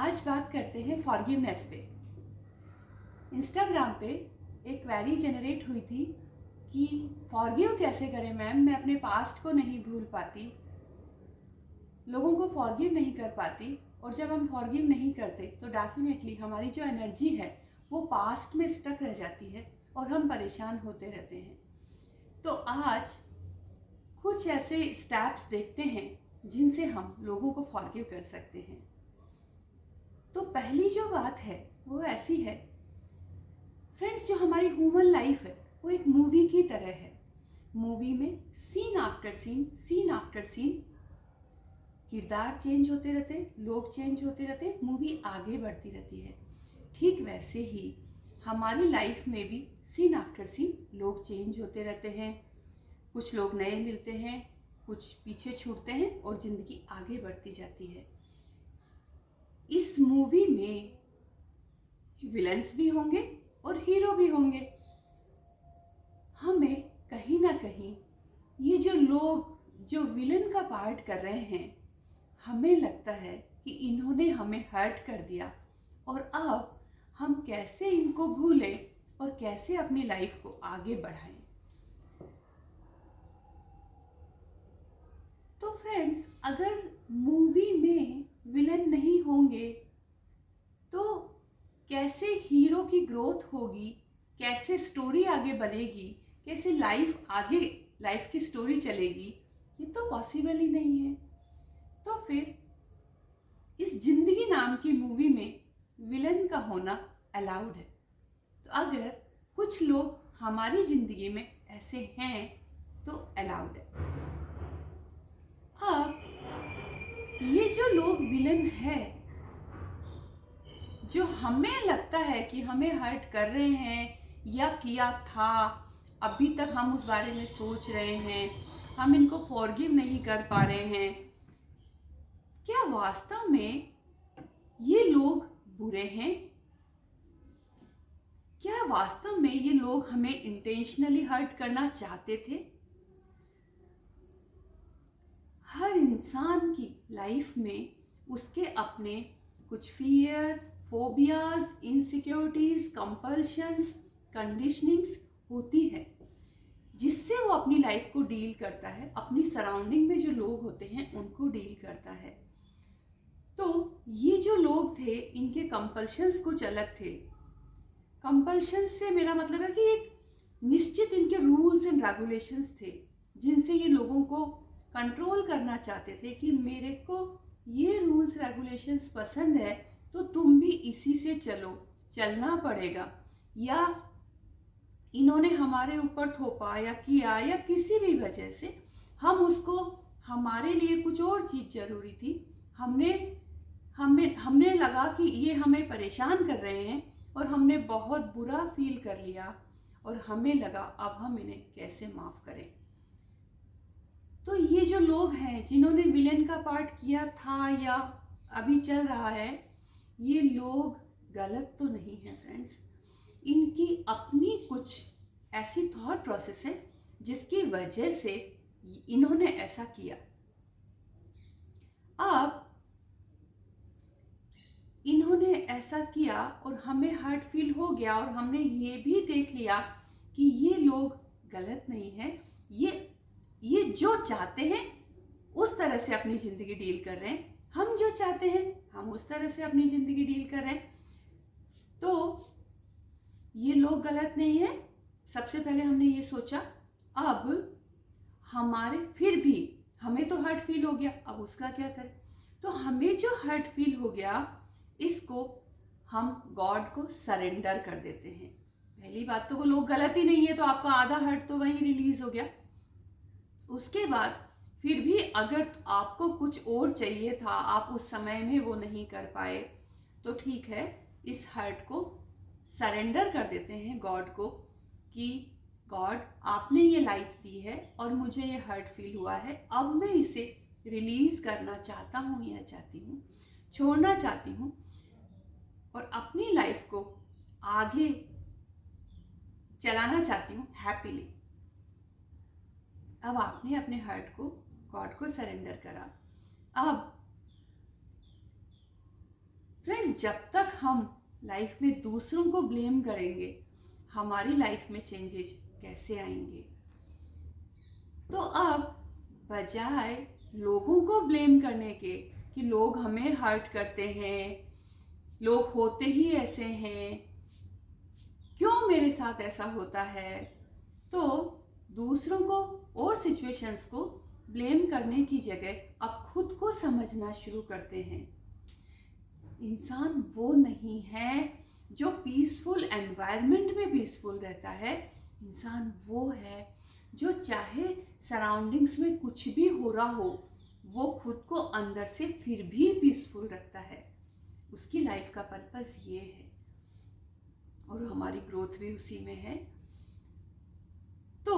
आज बात करते हैं फॉरगिवनेस पे। इंस्टाग्राम पे एक क्वेरी जनरेट हुई थी कि फॉरगिव कैसे करें मैम, मैं अपने पास्ट को नहीं भूल पाती, लोगों को फॉरगिव नहीं कर पाती। और जब हम फॉरगिव नहीं करते तो डेफिनेटली हमारी जो एनर्जी है वो पास्ट में स्टक रह जाती है और हम परेशान होते रहते हैं। तो आज कुछ ऐसे स्टेप्स देखते हैं जिनसे हम लोगों को फॉरगिव कर सकते हैं। तो पहली जो बात है वो ऐसी है फ्रेंड्स, जो हमारी ह्यूमन लाइफ है वो एक मूवी की तरह है। मूवी में सीन आफ्टर सीन किरदार चेंज होते रहते, लोग चेंज होते रहते, मूवी आगे बढ़ती रहती है। ठीक वैसे ही हमारी लाइफ में भी सीन आफ्टर सीन लोग चेंज होते रहते हैं। कुछ लोग नए मिलते हैं, कुछ पीछे छूटते हैं और ज़िंदगी आगे बढ़ती जाती है। इस मूवी में विलन्स भी होंगे और हीरो भी होंगे। हमें कहीं ना कहीं ये जो लोग जो विलन का पार्ट कर रहे हैं, हमें लगता है कि इन्होंने हमें हर्ट कर दिया और अब हम कैसे इनको भूलें और कैसे अपनी लाइफ को आगे बढ़ाएं। तो फ्रेंड्स, अगर मूवी में विलन नहीं होंगे तो कैसे हीरो की ग्रोथ होगी, कैसे स्टोरी आगे बढ़ेगी, कैसे लाइफ की स्टोरी चलेगी, ये तो पॉसिबल ही नहीं है। तो फिर इस जिंदगी नाम की मूवी में विलन का होना अलाउड है। तो अगर कुछ लोग हमारी जिंदगी में ऐसे हैं तो अलाउड है। अब ये जो लोग विलन है, जो हमें लगता है कि हमें हर्ट कर रहे हैं या किया था, अभी तक हम उस बारे में सोच रहे हैं, हम इनको फॉरगिव नहीं कर पा रहे हैं, क्या वास्तव में ये लोग बुरे हैं? क्या वास्तव में ये लोग हमें इंटेंशनली हर्ट करना चाहते थे? हर इंसान की लाइफ में उसके अपने कुछ fear, phobias, insecurities, compulsions, conditionings होती है जिससे वो अपनी लाइफ को डील करता है, अपनी सराउंडिंग में जो लोग होते हैं उनको डील करता है। तो ये जो लोग थे इनके कंपल्शंस कुछ अलग थे। कंपल्शंस से मेरा मतलब है कि एक निश्चित इनके रूल्स एंड रेगुलेशंस थे जिनसे ये लोगों को कंट्रोल करना चाहते थे कि मेरे को ये रूल्स रेगुलेशंस पसंद है तो तुम भी इसी से चलना पड़ेगा। या इन्होंने हमारे ऊपर थोपा या किया या किसी भी वजह से हम उसको, हमारे लिए कुछ और चीज़ जरूरी थी, हमने लगा कि ये हमें परेशान कर रहे हैं और हमने बहुत बुरा फील कर लिया और हमें लगा अब हम इन्हें कैसे माफ़ करें। तो ये जो लोग हैं जिन्होंने विलेन का पार्ट किया था या अभी चल रहा है, ये लोग गलत तो नहीं है फ्रेंड्स। इनकी अपनी कुछ ऐसी थॉट प्रोसेस है जिसकी वजह से इन्होंने ऐसा किया। अब इन्होंने ऐसा किया और हमें हर्ट फील हो गया और हमने ये भी देख लिया कि ये लोग गलत नहीं है, ये जो चाहते हैं उस तरह से अपनी ज़िंदगी डील कर रहे हैं, हम जो चाहते हैं हम उस तरह से अपनी ज़िंदगी डील कर रहे हैं। तो ये लोग गलत नहीं है। सबसे पहले हमने ये सोचा, अब फिर भी हमें तो हर्ट फील हो गया, अब उसका क्या करें? तो हमें जो हर्ट फील हो गया इसको हम गॉड को सरेंडर कर देते हैं। पहली बात तो वो लोग गलत ही नहीं है, तो आपका आधा हर्ट तो वहीं रिलीज हो गया। उसके बाद फिर भी अगर आपको कुछ और चाहिए था, आप उस समय में वो नहीं कर पाए, तो ठीक है, इस हर्ट को सरेंडर कर देते हैं गॉड को कि गॉड आपने ये लाइफ दी है और मुझे ये हर्ट फील हुआ है, अब मैं इसे रिलीज करना चाहता हूँ या चाहती हूँ, छोड़ना चाहती हूँ और अपनी लाइफ को आगे चलाना चाहती हूँ हैप्पीली। अब आपने अपने हर्ट को गॉड को सरेंडर करा। अब फ्रेंड्स, जब तक हम लाइफ में दूसरों को ब्लेम करेंगे, हमारी लाइफ में चेंजेस कैसे आएंगे? तो अब बजाय लोगों को ब्लेम करने के कि लोग हमें हर्ट करते हैं, लोग होते ही ऐसे हैं, क्यों मेरे साथ ऐसा होता है, तो दूसरों को और सिचुएशंस को ब्लेम करने की जगह अब खुद को समझना शुरू करते हैं। इंसान वो नहीं है जो पीसफुल एनवायरनमेंट में पीसफुल रहता है। इंसान वो है जो चाहे सराउंडिंग्स में कुछ भी हो रहा हो, वो खुद को अंदर से फिर भी पीसफुल रखता है। उसकी लाइफ का पर्पस ये है और हमारी ग्रोथ भी उसी में है। तो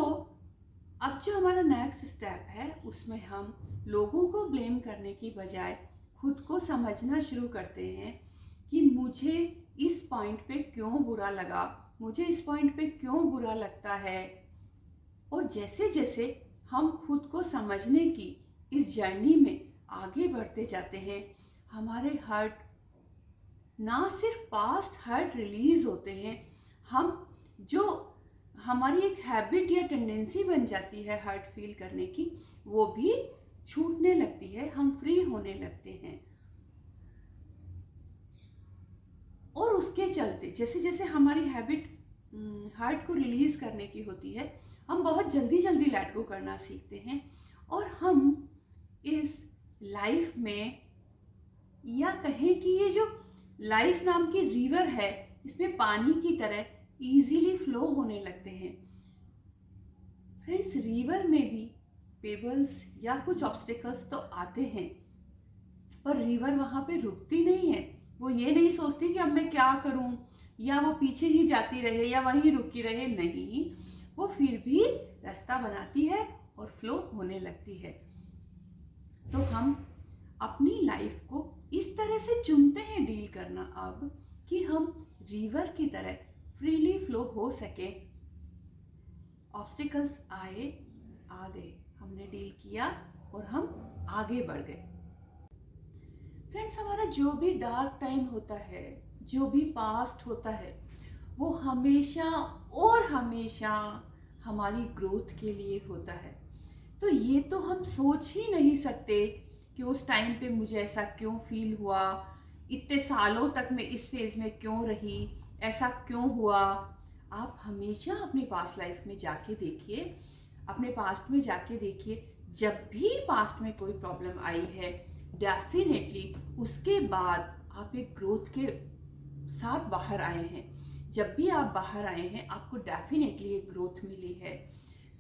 अब जो हमारा नेक्स्ट स्टेप है, उसमें हम लोगों को ब्लेम करने की बजाय खुद को समझना शुरू करते हैं कि मुझे इस पॉइंट पे क्यों बुरा लगा, मुझे इस पॉइंट पे क्यों बुरा लगता है। और जैसे जैसे हम खुद को समझने की इस जर्नी में आगे बढ़ते जाते हैं, हमारे हर्ट ना सिर्फ पास्ट हर्ट रिलीज होते हैं, हम जो हमारी एक हैबिट या टेंडेंसी बन जाती है हर्ट फील करने की, वो भी छूटने लगती है, हम फ्री होने लगते हैं। और उसके चलते जैसे जैसे हमारी हैबिट हर्ट को रिलीज करने की होती है, हम बहुत जल्दी जल्दी लेट गो करना सीखते हैं और हम इस लाइफ में, या कहें कि ये जो लाइफ नाम की रिवर है, इसमें पानी की तरह इजीली फ्लो होने लगते हैं। फ्रेंड्स, रिवर में भी पेबल्स या कुछ ऑब्स्टिकल्स तो आते हैं, पर रिवर वहाँ पे रुकती नहीं है। वो ये नहीं सोचती कि अब मैं क्या करूं, या वो पीछे ही जाती रहे या वहीं रुकी रहे, नहीं, वो फिर भी रास्ता बनाती है और फ्लो होने लगती है। तो हम अपनी लाइफ को इस तरह से चुनते हैं डील करना अब, कि हम रिवर की तरह फ्रीली फ्लो हो सके। ऑब्स्टिकल्स आए, आ गए, हमने डील किया और हम आगे बढ़ गए। फ्रेंड्स, हमारा जो भी डार्क टाइम होता है, जो भी पास्ट होता है, वो हमेशा और हमेशा हमारी ग्रोथ के लिए होता है। तो ये तो हम सोच ही नहीं सकते कि उस टाइम पे मुझे ऐसा क्यों फील हुआ, इतने सालों तक मैं इस फेज में क्यों रही, ऐसा क्यों हुआ। आप हमेशा अपनी पास्ट लाइफ में जाके देखिए, अपने पास्ट में जाके देखिए, जब भी पास्ट में कोई प्रॉब्लम आई है, डेफिनेटली उसके बाद आप एक ग्रोथ के साथ बाहर आए हैं। जब भी आप बाहर आए हैं, आपको डेफिनेटली एक ग्रोथ मिली है।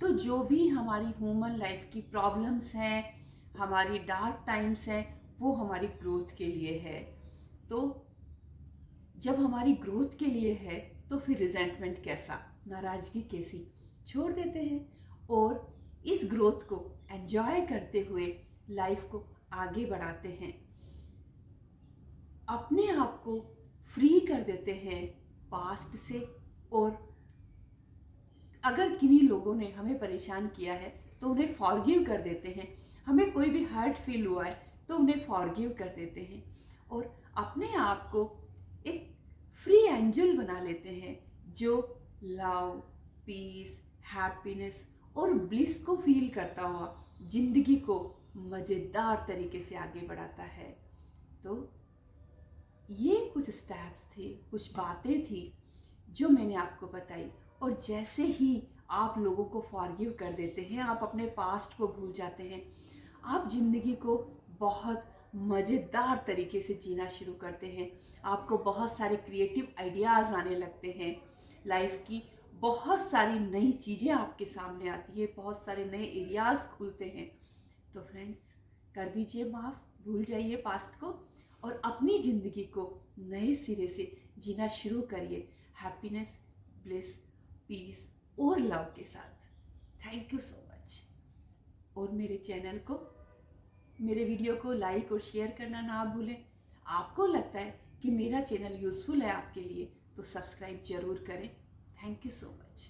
तो जो भी हमारी ह्यूमन लाइफ की प्रॉब्लम्स हैं, हमारी डार्क टाइम्स हैं, वो हमारी ग्रोथ के लिए है। तो जब हमारी ग्रोथ के लिए है, तो फिर रिजेंटमेंट कैसा, नाराजगी कैसी, छोड़ देते हैं और इस ग्रोथ को एंजॉय करते हुए लाइफ को आगे बढ़ाते हैं, अपने आप को फ्री कर देते हैं पास्ट से। और अगर किन्हीं लोगों ने हमें परेशान किया है तो उन्हें फॉरगिव कर देते हैं। हमें कोई भी हर्ट फील हुआ है तो उन्हें फॉरगिव कर देते हैं और अपने आप को एक फ्री एंजल बना लेते हैं, जो लव, पीस, हैप्पीनेस और ब्लिस को फील करता हुआ जिंदगी को मज़ेदार तरीके से आगे बढ़ाता है। तो ये कुछ स्टेप्स थे, कुछ बातें थी जो मैंने आपको बताई। और जैसे ही आप लोगों को फॉरगिव कर देते हैं, आप अपने पास्ट को भूल जाते हैं, आप जिंदगी को बहुत मज़ेदार तरीके से जीना शुरू करते हैं। आपको बहुत सारे क्रिएटिव आइडियाज़ आने लगते हैं, लाइफ की बहुत सारी नई चीज़ें आपके सामने आती है, बहुत सारे नए एरियाज़ खुलते हैं। तो फ्रेंड्स, कर दीजिए माफ़, भूल जाइए पास्ट को और अपनी ज़िंदगी को नए सिरे से जीना शुरू करिए, हैप्पीनेस, ब्लिस, पीस और लव के साथ। Thank you so much. और मेरे चैनल को, मेरे वीडियो को लाइक और शेयर करना ना भूलें। आपको लगता है कि मेरा चैनल यूज़फुल है आपके लिए, तो सब्सक्राइब ज़रूर करें। Thank you so much.